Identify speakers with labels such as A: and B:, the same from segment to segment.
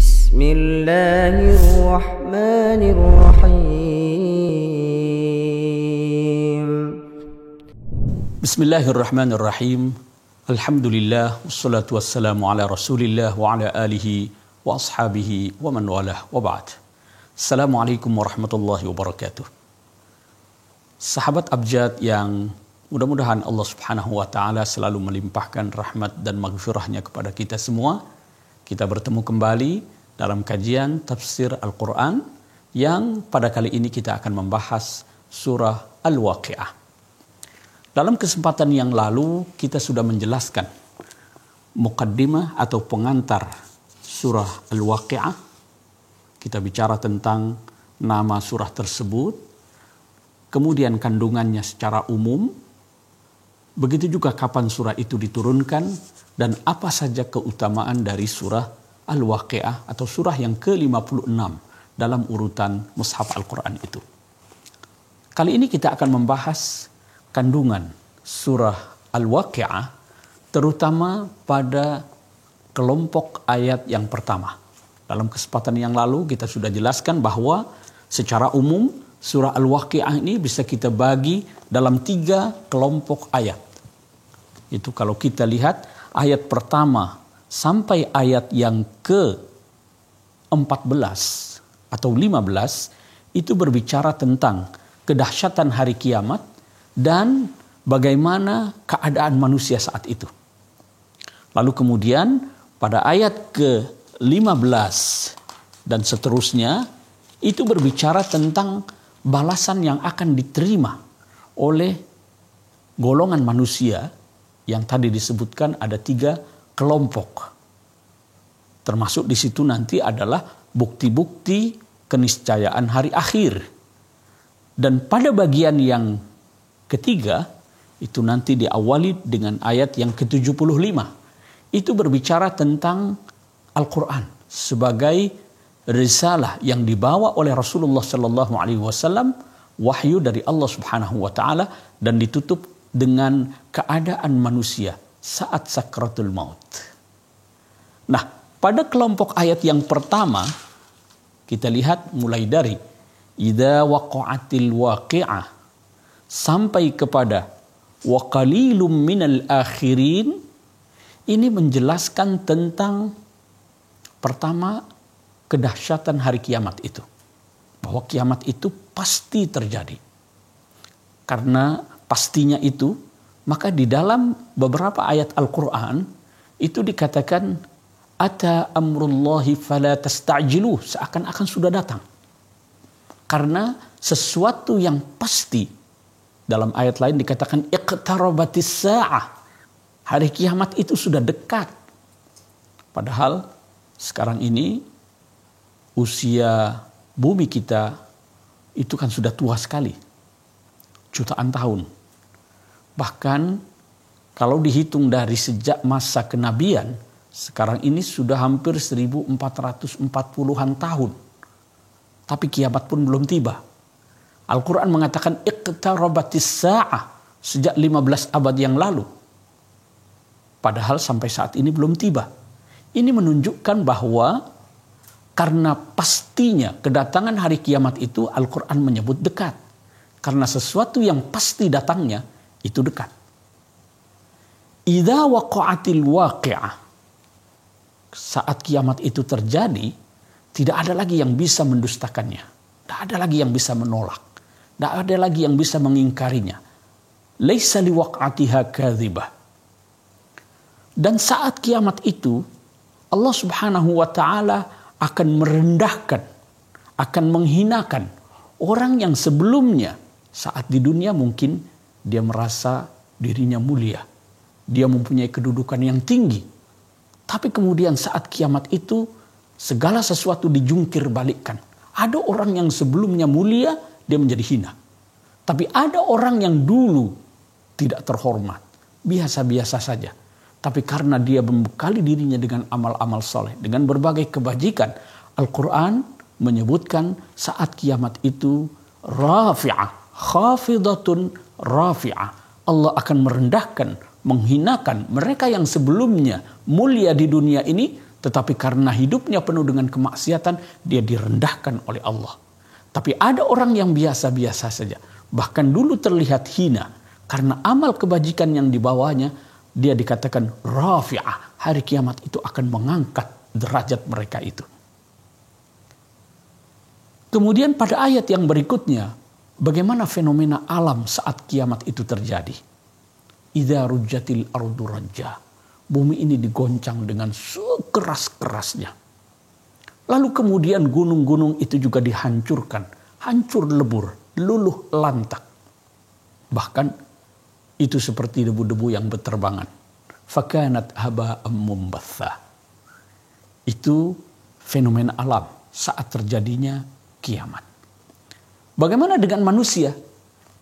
A: بسم الله الرحمن الرحيم
B: بسم الله الرحمن الرحيم الحمد لله والصلاة والسلام على رسول الله وعلى آله وأصحابه ومن والاه وبعد. Assalamualaikum warahmatullahi wabarakatuh. Sahabat Abjad yang mudah-mudahan Allah Subhanahu wa taala selalu melimpahkan rahmat dan maghfirahnya kepada kita semua. Kita bertemu kembali dalam kajian tafsir Al-Quran yang pada kali ini kita akan membahas surah Al-Waqi'ah. Dalam kesempatan yang lalu kita sudah menjelaskan muqaddimah atau pengantar surah Al-Waqi'ah. Kita bicara tentang nama surah tersebut, kemudian kandungannya secara umum, begitu juga kapan surah itu diturunkan, dan apa saja keutamaan dari surah Al-Waqi'ah atau surah yang ke-56 dalam urutan mushaf Al-Quran itu. Kali ini kita akan membahas kandungan surah Al-Waqi'ah, terutama pada kelompok ayat yang pertama. Dalam kesempatan yang lalu kita sudah jelaskan bahwa secara umum surah Al-Waqi'ah ini bisa kita bagi dalam 3 kelompok ayat. Itu kalau kita lihat ayat pertama sampai ayat yang ke-14 atau 15 itu berbicara tentang kedahsyatan hari kiamat dan bagaimana keadaan manusia saat itu. Lalu kemudian pada ayat ke-15 dan seterusnya itu berbicara tentang balasan yang akan diterima oleh golongan manusia yang tadi disebutkan ada 3 kelompok. Termasuk di situ nanti adalah bukti-bukti keniscayaan hari akhir. Dan pada bagian yang ketiga itu nanti diawali dengan ayat yang ke-75. Itu berbicara tentang Al-Quran sebagai risalah yang dibawa oleh Rasulullah sallallahu alaihi wasallam, wahyu dari Allah Subhanahu wa taala, dan ditutup dengan keadaan manusia saat sakratul maut. Nah, pada kelompok ayat yang pertama kita lihat mulai dari idza waqa'atil waqi'ah sampai kepada wa qalilum minal akhirin. Ini menjelaskan tentang pertama kedahsyatan hari kiamat itu. Bahwa kiamat itu pasti terjadi. Karena pastinya itu, maka di dalam beberapa ayat Al-Quran itu dikatakan ata amrullahi fala tasta'jiluh, seakan-akan sudah datang. Karena sesuatu yang pasti, dalam ayat lain dikatakan iqtarabatis sa'ah, hari kiamat itu sudah dekat. Padahal sekarang ini usia bumi kita itu kan sudah tua sekali, jutaan tahun. Bahkan kalau dihitung dari sejak masa kenabian, sekarang ini sudah hampir 1440-an tahun. Tapi kiamat pun belum tiba. Al-Quran mengatakan iqtarabatis sa'ah sejak 15 abad yang lalu. Padahal sampai saat ini belum tiba. Ini menunjukkan bahwa karena pastinya kedatangan hari kiamat itu Al-Quran menyebut dekat. Karena sesuatu yang pasti datangnya itu dekat. Idza waqa'atil waqi'ah. Saat kiamat itu terjadi, tidak ada lagi yang bisa mendustakannya. Tidak ada lagi yang bisa menolak. Tidak ada lagi yang bisa mengingkarinya. Laisa liwaq'atiha kadzibah. Dan saat kiamat itu, Allah Subhanahu wa ta'ala akan merendahkan, akan menghinakan orang yang sebelumnya saat di dunia mungkin dia merasa dirinya mulia. Dia mempunyai kedudukan yang tinggi. Tapi kemudian saat kiamat itu segala sesuatu dijungkir balikkan. Ada orang yang sebelumnya mulia, dia menjadi hina. Tapi ada orang yang dulu tidak terhormat, biasa-biasa saja. Tapi karena dia membekali dirinya dengan amal-amal soleh, dengan berbagai kebajikan, Al-Quran menyebutkan saat kiamat itu rafi'ah, khafidatun rafi'ah. Allah akan merendahkan, menghinakan mereka yang sebelumnya mulia di dunia ini, Tetapi karena hidupnya penuh dengan kemaksiatan, dia direndahkan oleh Allah. Tapi ada orang yang biasa-biasa saja. Bahkan dulu terlihat hina. Karena amal kebajikan yang dibawanya, dia dikatakan rafi'ah. Hari kiamat itu akan mengangkat derajat mereka itu. Kemudian pada ayat yang berikutnya, bagaimana fenomena alam saat kiamat itu terjadi. Idza rujjatil ardu rajja. Bumi ini digoncang dengan sekeras-kerasnya. Lalu kemudian gunung-gunung itu juga dihancurkan. Hancur lebur, luluh lantak. Bahkan itu seperti debu-debu yang berterbangan. Fakanat haba'am mumbatha. Itu fenomena alam saat terjadinya kiamat. Bagaimana dengan manusia?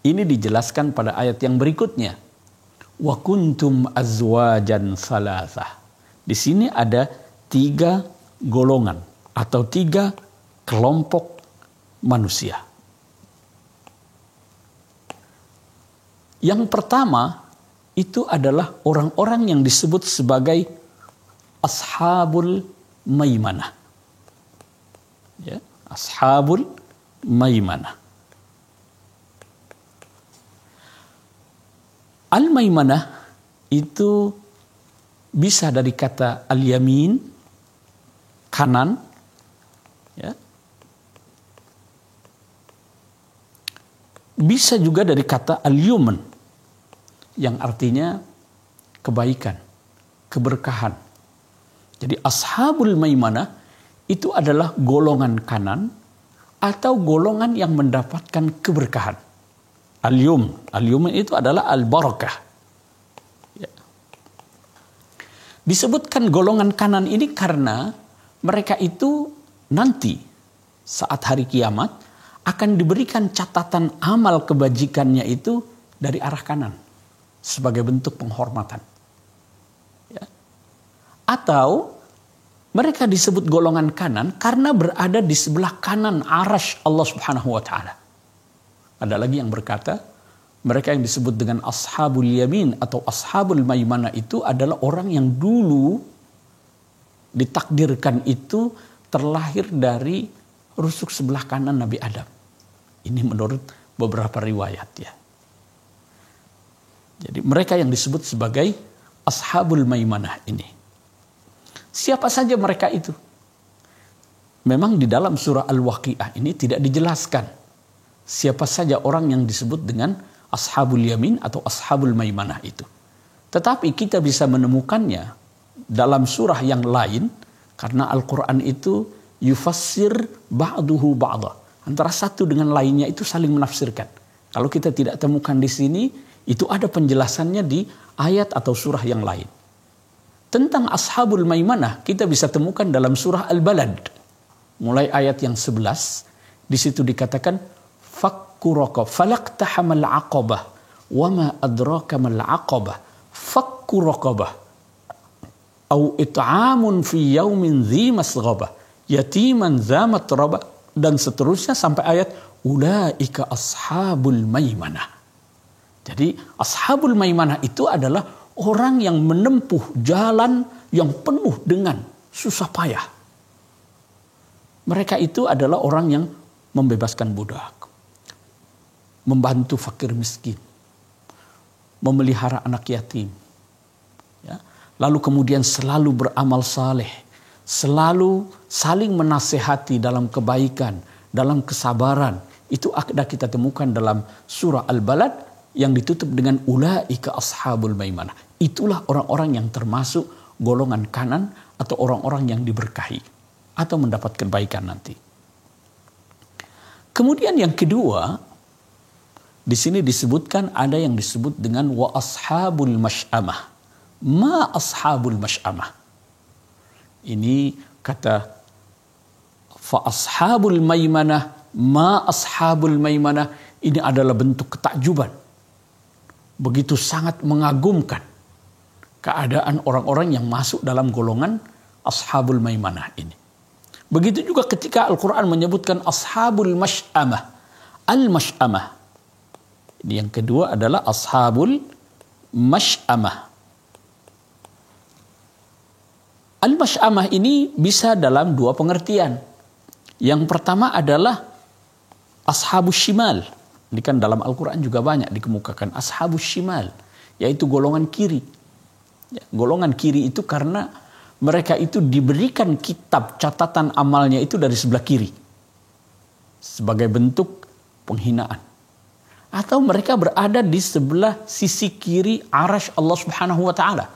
B: Ini dijelaskan pada ayat yang berikutnya. Wa kuntum azwajan thalathah. Di sini ada 3 golongan atau 3 kelompok manusia. Yang pertama itu adalah orang-orang yang disebut sebagai ashabul maimanah. Ya, ashabul maimanah. Al-maimanah itu bisa dari kata al-yamin, kanan, ya. Bisa juga dari kata al-yuman, yang artinya kebaikan, keberkahan. Jadi ashabul maimanah itu adalah golongan kanan atau golongan yang mendapatkan keberkahan. Al-yuman itu adalah al-barakah. Ya. Disebutkan golongan kanan ini karena mereka itu nanti saat hari kiamat akan diberikan catatan amal kebajikannya itu dari arah kanan sebagai bentuk penghormatan. Ya. Atau mereka disebut golongan kanan karena berada di sebelah kanan arasy Allah Subhanahu wa taala. Ada lagi yang berkata, mereka yang disebut dengan ashabul yamin atau ashabul maimanah itu adalah orang yang dulu ditakdirkan itu terlahir dari rusuk sebelah kanan Nabi Adam. Ini menurut beberapa riwayat ya. Jadi mereka yang disebut sebagai ashabul maimanah ini. Siapa saja mereka itu? Memang di dalam surah Al-Waqiah ini tidak dijelaskan siapa saja orang yang disebut dengan ashabul yamin atau ashabul maimanah itu. Tetapi kita bisa menemukannya dalam surah yang lain karena Al-Quran itu yufassir ba'duhu ba'da. Antara satu dengan lainnya itu saling menafsirkan. Kalau kita tidak temukan di sini, itu ada penjelasannya di ayat atau surah yang lain. Tentang ashabul maimanah kita bisa temukan dalam surah Al-Balad. Mulai ayat yang 11, di situ dikatakan fakku raqabah falaqtahamal aqabah wama adraka mal aqabah fakku raqabah au it'amun fi yaumin dzi masghabah yatiman dza matrabah dan seterusnya sampai ayat ulaika ashabul maimanah. Jadi ashabul maimanah itu adalah orang yang menempuh jalan yang penuh dengan susah payah. Mereka itu adalah orang yang membebaskan budak, membantu fakir miskin, memelihara anak yatim, ya. Lalu kemudian selalu beramal saleh, selalu saling menasehati dalam kebaikan, dalam kesabaran. Itu ada kita temukan dalam surah Al-Balad yang ditutup dengan ulaika ashabul maimanah. Itulah orang-orang yang termasuk golongan kanan atau orang-orang yang diberkahi atau mendapat kebaikan nanti. Kemudian yang kedua, di sini disebutkan ada yang disebut dengan wa ashabul masy'amah. Ma ashabul masy'amah. Ini kata fa ashabul maimanah, ma ashabul maimanah, ini adalah bentuk ketakjuban. Begitu sangat mengagumkan keadaan orang-orang yang masuk dalam golongan ashabul maimanah ini. Begitu juga ketika Al-Quran menyebutkan ashabul masy'amah. Al-masy'amah. Ini yang kedua adalah ashabul masy'amah. Al-Masy'amah ini bisa dalam dua pengertian. Yang pertama adalah Ashabus Shimal. Ini kan dalam Al-Quran juga banyak dikemukakan. Ashabus Shimal, yaitu golongan kiri. Ya, golongan kiri itu karena mereka itu diberikan kitab catatan amalnya itu dari sebelah kiri. Sebagai bentuk penghinaan. Atau mereka berada di sebelah sisi kiri arasy Allah Subhanahu wa Ta'ala.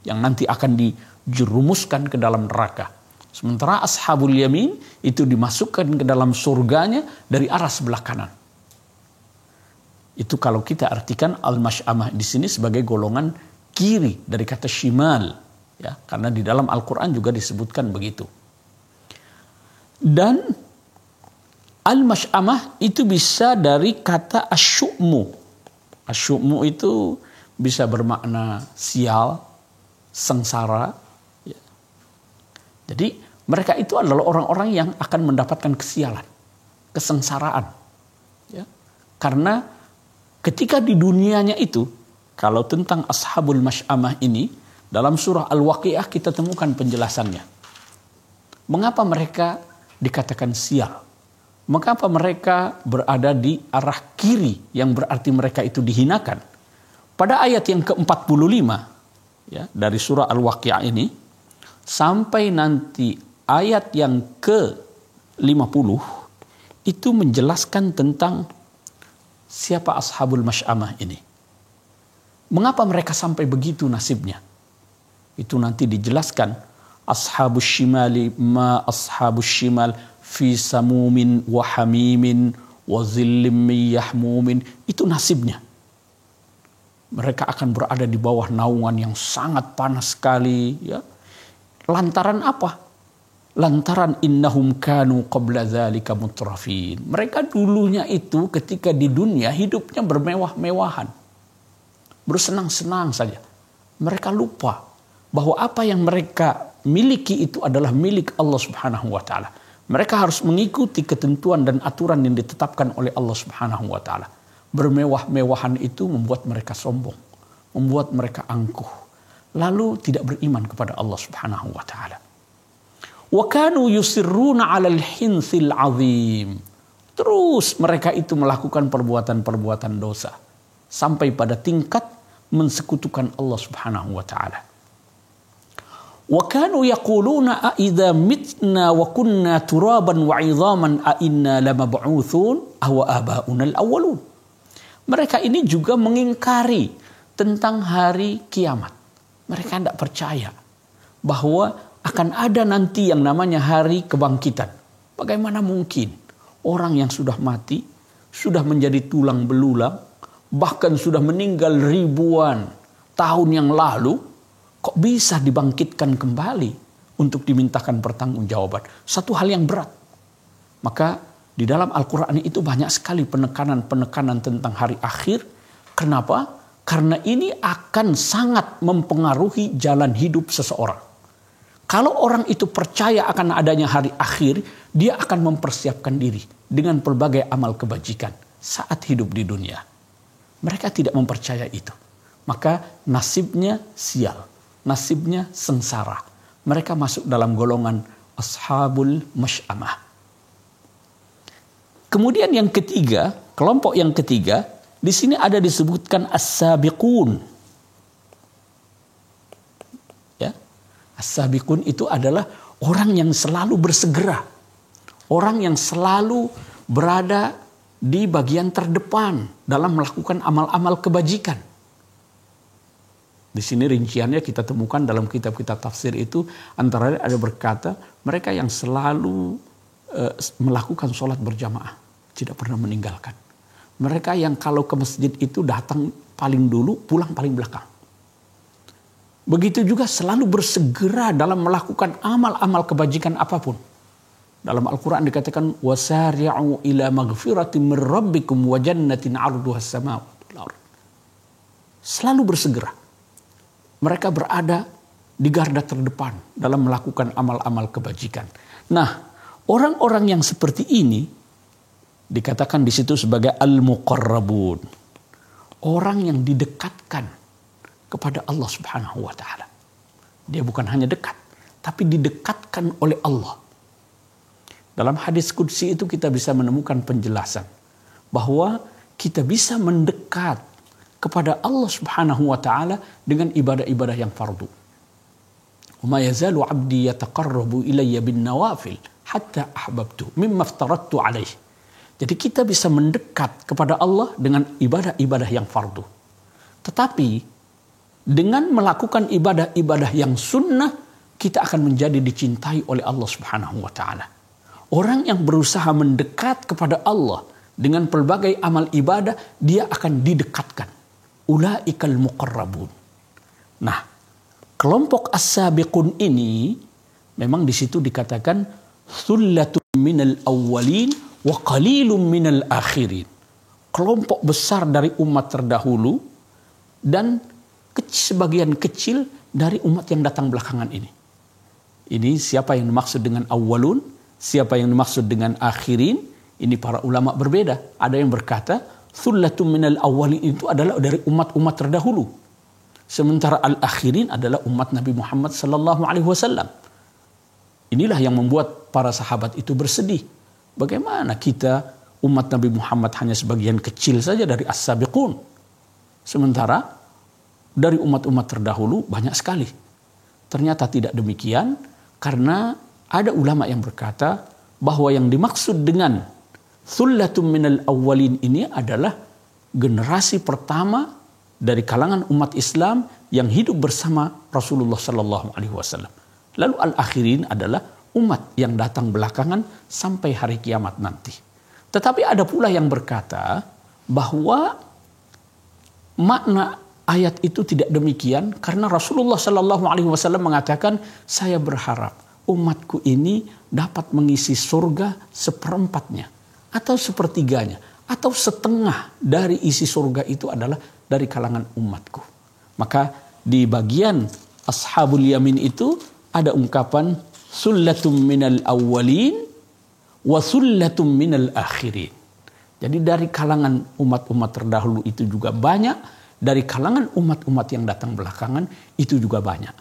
B: Yang nanti akan dijerumuskan ke dalam neraka. Sementara ashabul yamin itu dimasukkan ke dalam surganya dari arah sebelah kanan. Itu kalau kita artikan al-masy'amah di sini sebagai golongan kiri dari kata shimal, ya, karena di dalam Al-Qur'an juga disebutkan begitu. Dan al-masy'amah itu bisa dari kata asyu'mu. Asyu'mu itu bisa bermakna sial, sengsara. Ya. Jadi mereka itu adalah orang-orang yang akan mendapatkan kesialan, kesengsaraan. Ya. Karena ketika di dunianya itu, kalau tentang ashabul masy'amah ini, dalam surah Al-Waqi'ah kita temukan penjelasannya. Mengapa mereka dikatakan sial? Mengapa mereka berada di arah kiri yang berarti mereka itu dihinakan? Pada ayat yang ke-45 ya, dari surah Al-Waqi'ah ini sampai nanti ayat yang ke-50 itu menjelaskan tentang siapa ashabul masy'amah ini. Mengapa mereka sampai begitu nasibnya? Itu nanti dijelaskan. Ashabus shimali ma ashabus shimal fi samumin wa hamimin wa zillim min yahmumin. Itu nasibnya. Mereka akan berada di bawah naungan yang sangat panas sekali. Ya. Lantaran apa? Lantaran innahum kanu qabla dzalika mutrafin. Mereka dulunya itu ketika di dunia hidupnya bermewah-mewahan. Bersenang-senang saja. Mereka lupa bahwa apa yang mereka miliki itu adalah milik Allah Subhanahu wa Ta'ala. Mereka harus mengikuti ketentuan dan aturan yang ditetapkan oleh Allah Subhanahu wa Ta'ala. Bermewah-mewahan itu membuat mereka sombong, membuat mereka angkuh, lalu tidak beriman kepada Allah Subhanahu wa Ta'ala. Wa kanu yusirruna 'alal hinsil 'azim. Terus mereka itu melakukan perbuatan-perbuatan dosa sampai pada tingkat mensekutukan Allah Subhanahu wa Ta'ala. Wa kanu yaquluna a idza mitna wa kunna turaban wa 'idhaman a inna lamab'utsun aw aba'una al-awwalun. Mereka ini juga mengingkari tentang hari kiamat. Mereka tidak percaya bahwa akan ada nanti yang namanya hari kebangkitan. Bagaimana mungkin orang yang sudah mati, sudah menjadi tulang belulang, bahkan sudah meninggal ribuan tahun yang lalu, kok bisa dibangkitkan kembali untuk dimintakan pertanggungjawaban. Satu hal yang berat. Maka di dalam Al-Quran itu banyak sekali penekanan-penekanan tentang hari akhir. Kenapa? Karena ini akan sangat mempengaruhi jalan hidup seseorang. Kalau orang itu percaya akan adanya hari akhir, dia akan mempersiapkan diri dengan berbagai amal kebajikan saat hidup di dunia. Mereka tidak mempercaya itu. Maka nasibnya sial, nasibnya sengsara. Mereka masuk dalam golongan ashabul masy'amah. Kemudian yang ketiga, kelompok yang ketiga, di sini ada disebutkan as-sabiqun. Ya. As-sabiqun itu adalah orang yang selalu bersegera. Orang yang selalu berada di bagian terdepan dalam melakukan amal-amal kebajikan. Di sini rinciannya kita temukan dalam kitab-kitab tafsir itu, antara lain ada berkata, mereka yang selalu melakukan sholat berjamaah. Tidak pernah meninggalkan. Mereka yang kalau ke masjid itu datang paling dulu, pulang paling belakang. Begitu juga selalu bersegera dalam melakukan amal-amal kebajikan apapun. Dalam Al-Quran dikatakan, وَسَارِعُوا إِلَى مَغْفِرَةٍ مِّن رَبِّكُمْ وَجَنَّةٍ عَرْضُهَا السَّمَاوَاتُ وَالْأَرْضُ. Selalu bersegera. Mereka berada di garda terdepan dalam melakukan amal-amal kebajikan. Nah, orang-orang yang seperti ini dikatakan di situ sebagai al-muqarrabun. Orang yang didekatkan kepada Allah Subhanahu wa Ta'ala. Dia bukan hanya dekat, tapi didekatkan oleh Allah. Dalam hadis qudsi itu kita bisa menemukan penjelasan bahwa kita bisa mendekat kepada Allah Subhanahu wa taala dengan ibadah-ibadah yang fardu. Wa ma yazalu 'abdi yataqarrabu ilayya bin nawafil hatta ahbabtu mimma aftaradtu alaih. Jadi kita bisa mendekat kepada Allah dengan ibadah-ibadah yang fardu. Tetapi dengan melakukan ibadah-ibadah yang sunnah, kita akan menjadi dicintai oleh Allah Subhanahu wa taala. Orang yang berusaha mendekat kepada Allah dengan pelbagai amal ibadah, dia akan didekatkan. Ulaikal muqarrabun. Nah, kelompok as-sabiqun ini memang di situ dikatakan thullatun minal awwalin wa qalilun minal akhirin. Kelompok besar dari umat terdahulu dan sebagian kecil dari umat yang datang belakangan ini. Ini siapa yang dimaksud dengan awwalun, siapa yang dimaksud dengan akhirin, ini para ulama berbeda. Ada yang berkata thullatun minal awwalin itu adalah dari umat-umat terdahulu. Sementara al-akhirin adalah umat Nabi Muhammad sallallahu alaihi wasallam. Inilah yang membuat para sahabat itu bersedih. Bagaimana kita umat Nabi Muhammad hanya sebagian kecil saja dari as-sabiqun. Sementara dari umat-umat terdahulu banyak sekali. Ternyata tidak demikian karena ada ulama yang berkata bahwa yang dimaksud dengan thullatun minal awwalin ini adalah generasi pertama dari kalangan umat Islam yang hidup bersama Rasulullah sallallahu alaihi wasallam. Lalu al-akhirin adalah umat yang datang belakangan sampai hari kiamat nanti. Tetapi ada pula yang berkata bahwa makna ayat itu tidak demikian karena Rasulullah sallallahu alaihi wasallam mengatakan, saya berharap umatku ini dapat mengisi surga seperempatnya atau sepertiganya atau setengah dari isi surga itu adalah dari kalangan umatku. Maka di bagian ashabul yamin itu ada ungkapan sullatum minal awwalin wa sullatum minal akhirin. Jadi dari kalangan umat-umat terdahulu itu juga banyak, dari kalangan umat-umat yang datang belakangan itu juga banyak.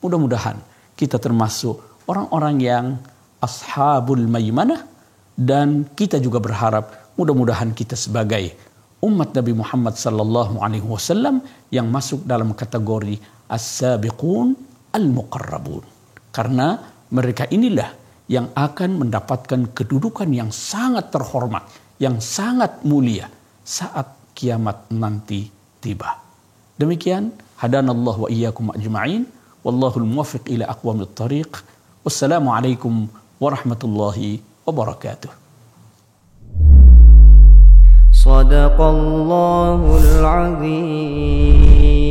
B: Mudah-mudahan kita termasuk orang-orang yang ashabul maimanah, dan kita juga berharap mudah-mudahan kita sebagai umat Nabi Muhammad sallallahu alaihi wasallam yang masuk dalam kategori as-sabiqun al-muqarrabun. Karena mereka inilah yang akan mendapatkan kedudukan yang sangat terhormat, yang sangat mulia saat kiamat nanti tiba. Demikian, hadanallahu wa iyyakum ajma'in, wallahul muwaffiq ila aqwamit thariq. Wassalamualaikum warahmatullahi wabarakatuh.
A: Sadaqallahul azim.